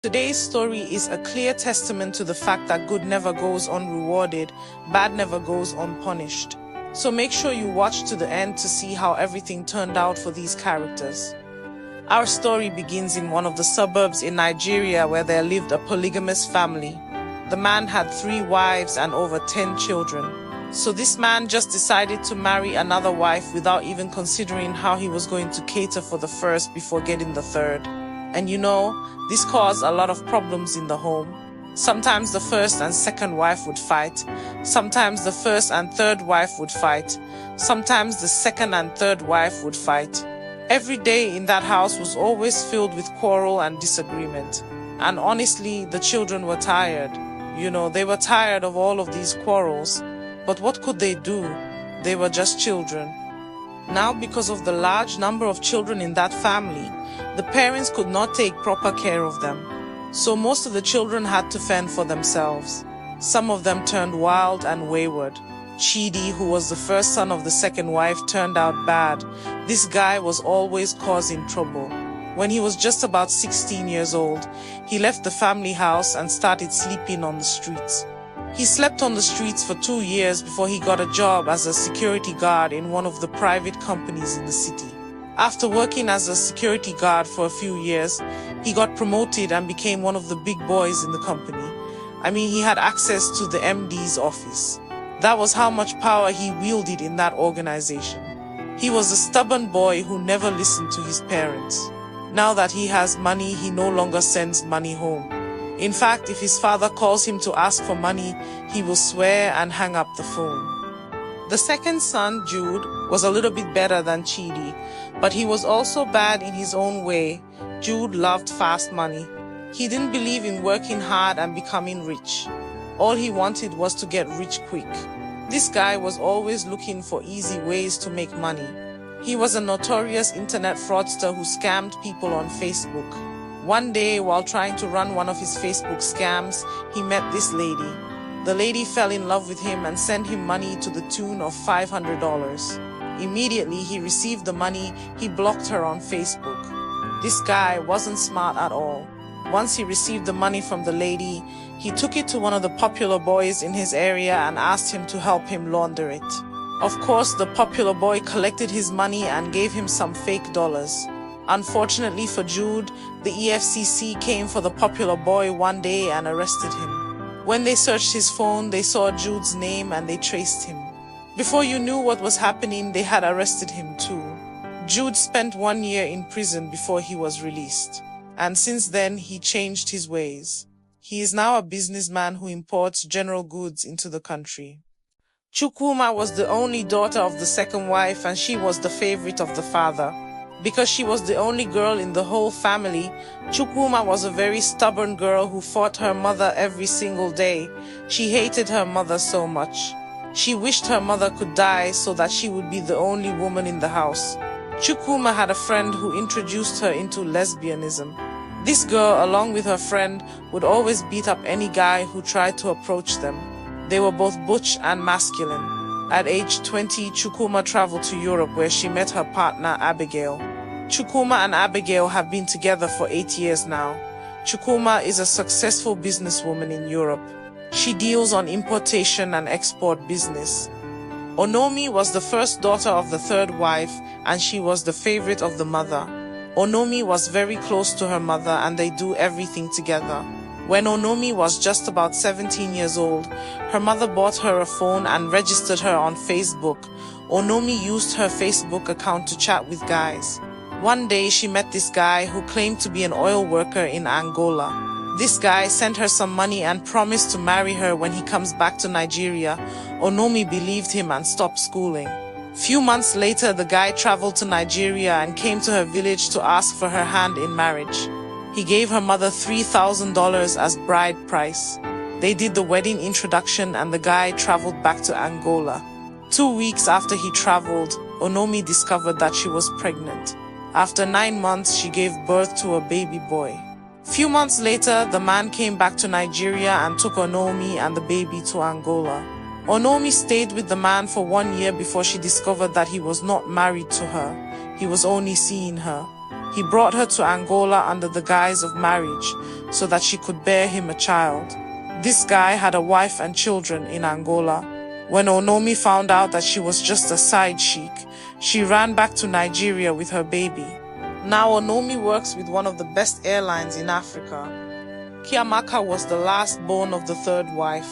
Today's story is a clear testament to the fact that good never goes unrewarded, bad never goes unpunished. So make sure you watch to the end to see how everything turned out for these characters. Our story begins in one of the suburbs in Nigeria where there lived a polygamous family. The man had 3 wives and over 10 children. So this man just decided to marry another wife without even considering how he was going to cater for the first before getting the third. And this caused a lot of problems in the home. Sometimes the first and second wife would fight. Sometimes the first and third wife would fight. Sometimes the second and third wife would fight. Every day in that house was always filled with quarrel and disagreement. And honestly, the children were tired. They were tired of all of these quarrels. But what could they do? They were just children. Now, because of the large number of children in that family, the parents could not take proper care of them. So most of the children had to fend for themselves. Some of them turned wild and wayward. Chidi, who was the first son of the second wife, turned out bad. This guy was always causing trouble. When he was just about 16 years old, he left the family house and started sleeping on the streets. He slept on the streets for 2 years before he got a job as a security guard in one of the private companies in the city. After working as a security guard for a few years, he got promoted and became one of the big boys in the company. He had access to the MD's office. That was how much power he wielded in that organization. He was a stubborn boy who never listened to his parents. Now that he has money, he no longer sends money home. In fact, if his father calls him to ask for money, he will swear and hang up the phone. The second son, Jude, was a little bit better than Chidi, but he was also bad in his own way. Jude loved fast money. He didn't believe in working hard and becoming rich. All he wanted was to get rich quick. This guy was always looking for easy ways to make money. He was a notorious internet fraudster who scammed people on Facebook. One day, while trying to run one of his Facebook scams, he met this lady. The lady fell in love with him and sent him money to the tune of $500. Immediately he received the money, he blocked her on Facebook. This guy wasn't smart at all. Once he received the money from the lady, he took it to one of the popular boys in his area and asked him to help him launder it. Of course, the popular boy collected his money and gave him some fake dollars. Unfortunately for Jude, the EFCC came for the popular boy one day and arrested him. When they searched his phone, they saw Jude's name and they traced him. Before you knew what was happening, they had arrested him too. Jude spent 1 year in prison before he was released. And since then, he changed his ways. He is now a businessman who imports general goods into the country. Chukwuma was the only daughter of the second wife and she was the favorite of the father. Because she was the only girl in the whole family, Chukwuma was a very stubborn girl who fought her mother every single day. She hated her mother so much. She wished her mother could die so that she would be the only woman in the house. Chukwuma had a friend who introduced her into lesbianism. This girl, along with her friend, would always beat up any guy who tried to approach them. They were both butch and masculine. At age 20, Chukwuma traveled to Europe where she met her partner, Abigail. Chukwuma and Abigail have been together for 8 years now. Chukwuma is a successful businesswoman in Europe. She deals on importation and export business. Onomi was the first daughter of the third wife and she was the favorite of the mother. Onomi was very close to her mother and they do everything together. When Onomi was just about 17 years old, her mother bought her a phone and registered her on Facebook. Onomi used her Facebook account to chat with guys. One day she met this guy who claimed to be an oil worker in Angola. This guy sent her some money and promised to marry her when he comes back to Nigeria. Onomi believed him and stopped schooling. Few months later, the guy traveled to Nigeria and came to her village to ask for her hand in marriage. He gave her mother $3,000 as bride price. They did the wedding introduction and the guy traveled back to Angola. 2 weeks after he traveled, Onomi discovered that she was pregnant. After 9 months, she gave birth to a baby boy. Few months later, the man came back to Nigeria and took Onomi and the baby to Angola. Onomi stayed with the man for 1 year before she discovered that he was not married to her. He was only seeing her. He brought her to Angola under the guise of marriage so that she could bear him a child. This guy had a wife and children in Angola. When Onomi found out that she was just a side chick, she ran back to Nigeria with her baby. Now Onomi works with one of the best airlines in Africa. Kiamaka was the last born of the third wife.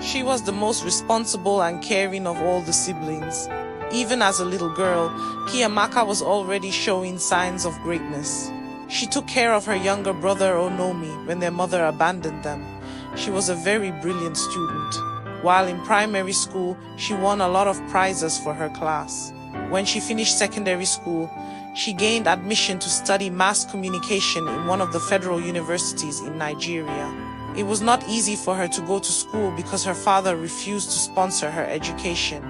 She was the most responsible and caring of all the siblings. Even as a little girl, Kiamaka was already showing signs of greatness. She took care of her younger brother Onomi when their mother abandoned them. She was a very brilliant student. While in primary school, she won a lot of prizes for her class. When she finished secondary school, she gained admission to study mass communication in one of the federal universities in Nigeria. It was not easy for her to go to school because her father refused to sponsor her education.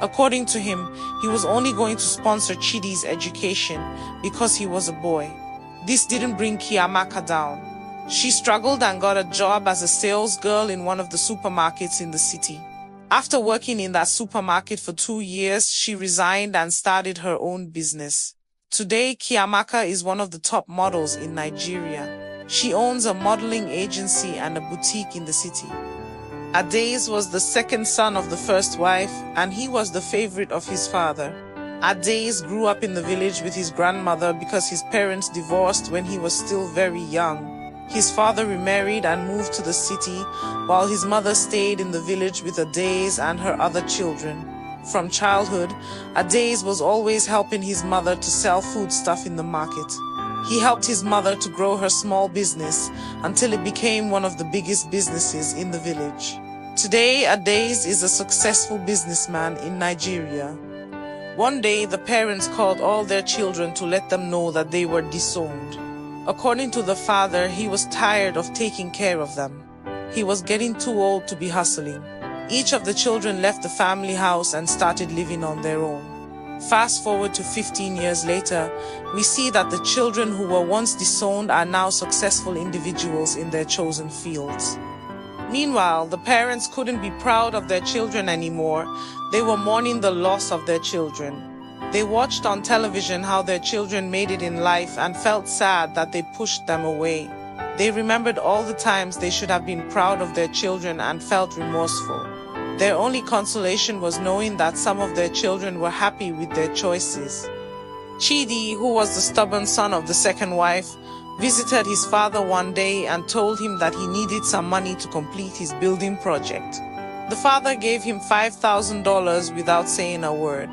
According to him, he was only going to sponsor Chidi's education because he was a boy. This didn't bring Kiamaka down. She struggled and got a job as a sales girl in one of the supermarkets in the city. After working in that supermarket for 2 years, she resigned and started her own business. Today, Kiamaka is one of the top models in Nigeria. She owns a modeling agency and a boutique in the city. Adaze was the second son of the first wife, and he was the favorite of his father. Adaze grew up in the village with his grandmother because his parents divorced when he was still very young. His father remarried and moved to the city, while his mother stayed in the village with Adaze and her other children. From childhood, Adaze was always helping his mother to sell foodstuff in the market. He helped his mother to grow her small business until it became one of the biggest businesses in the village. Today, Adaze is a successful businessman in Nigeria. One day, the parents called all their children to let them know that they were disowned. According to the father, he was tired of taking care of them. He was getting too old to be hustling. Each of the children left the family house and started living on their own. Fast forward to 15 years later, we see that the children who were once disowned are now successful individuals in their chosen fields. Meanwhile, the parents couldn't be proud of their children anymore. They were mourning the loss of their children. They watched on television how their children made it in life and felt sad that they pushed them away. They remembered all the times they should have been proud of their children and felt remorseful. Their only consolation was knowing that some of their children were happy with their choices. Chidi, who was the stubborn son of the second wife, visited his father one day and told him that he needed some money to complete his building project. The father gave him $5,000 without saying a word.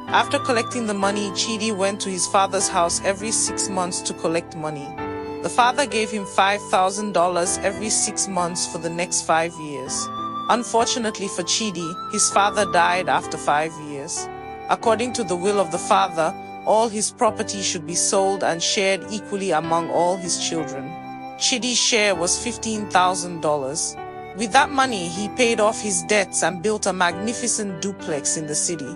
After collecting the money, Chidi went to his father's house every 6 months to collect money. The father gave him $5,000 every 6 months for the next 5 years. Unfortunately for Chidi, his father died after 5 years. According to the will of the father, all his property should be sold and shared equally among all his children. Chidi's share was $15,000. With that money, he paid off his debts and built a magnificent duplex in the city.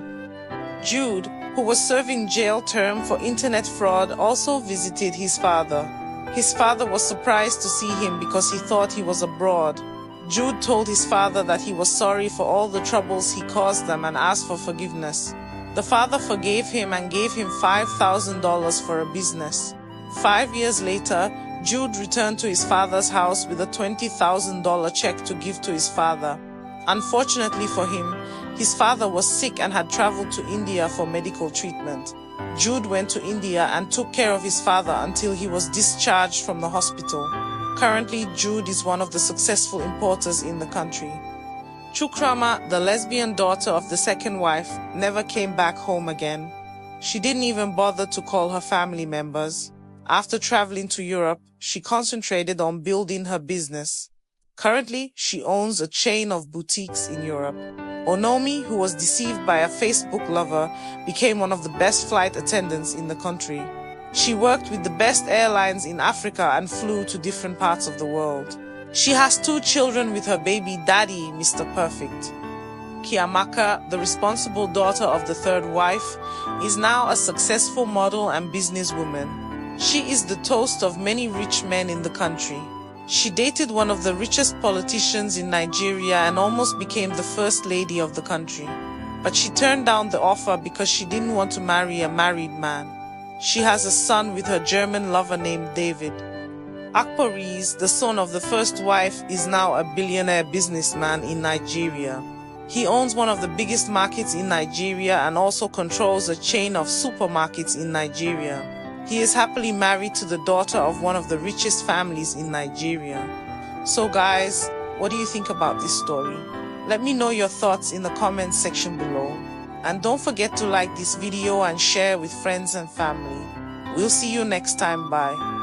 Jude, who was serving jail term for internet fraud, also visited his father. His father was surprised to see him because he thought he was abroad. Jude told his father that he was sorry for all the troubles he caused them and asked for forgiveness. The father forgave him and gave him $5,000 for a business. 5 years later, Jude returned to his father's house with a $20,000 check to give to his father. Unfortunately for him, his father was sick and had traveled to India for medical treatment. Jude went to India and took care of his father until he was discharged from the hospital. Currently, Jude is one of the successful importers in the country. Chukrama, the lesbian daughter of the second wife, never came back home again. She didn't even bother to call her family members. After traveling to Europe, she concentrated on building her business. Currently, she owns a chain of boutiques in Europe. Onomi, who was deceived by a Facebook lover, became one of the best flight attendants in the country. She worked with the best airlines in Africa and flew to different parts of the world. She has 2 children with her baby daddy, Mr. Perfect. Kiamaka, the responsible daughter of the third wife, is now a successful model and businesswoman. She is the toast of many rich men in the country. She dated one of the richest politicians in Nigeria and almost became the first lady of the country. But she turned down the offer because she didn't want to marry a married man. She has a son with her German lover named David. Akporize, the son of the first wife, is now a billionaire businessman in Nigeria. He owns one of the biggest markets in Nigeria and also controls a chain of supermarkets in Nigeria. He is happily married to the daughter of one of the richest families in Nigeria. So guys, what do you think about this story? Let me know your thoughts in the comments section below. And don't forget to like this video and share with friends and family. We'll see you next time. Bye.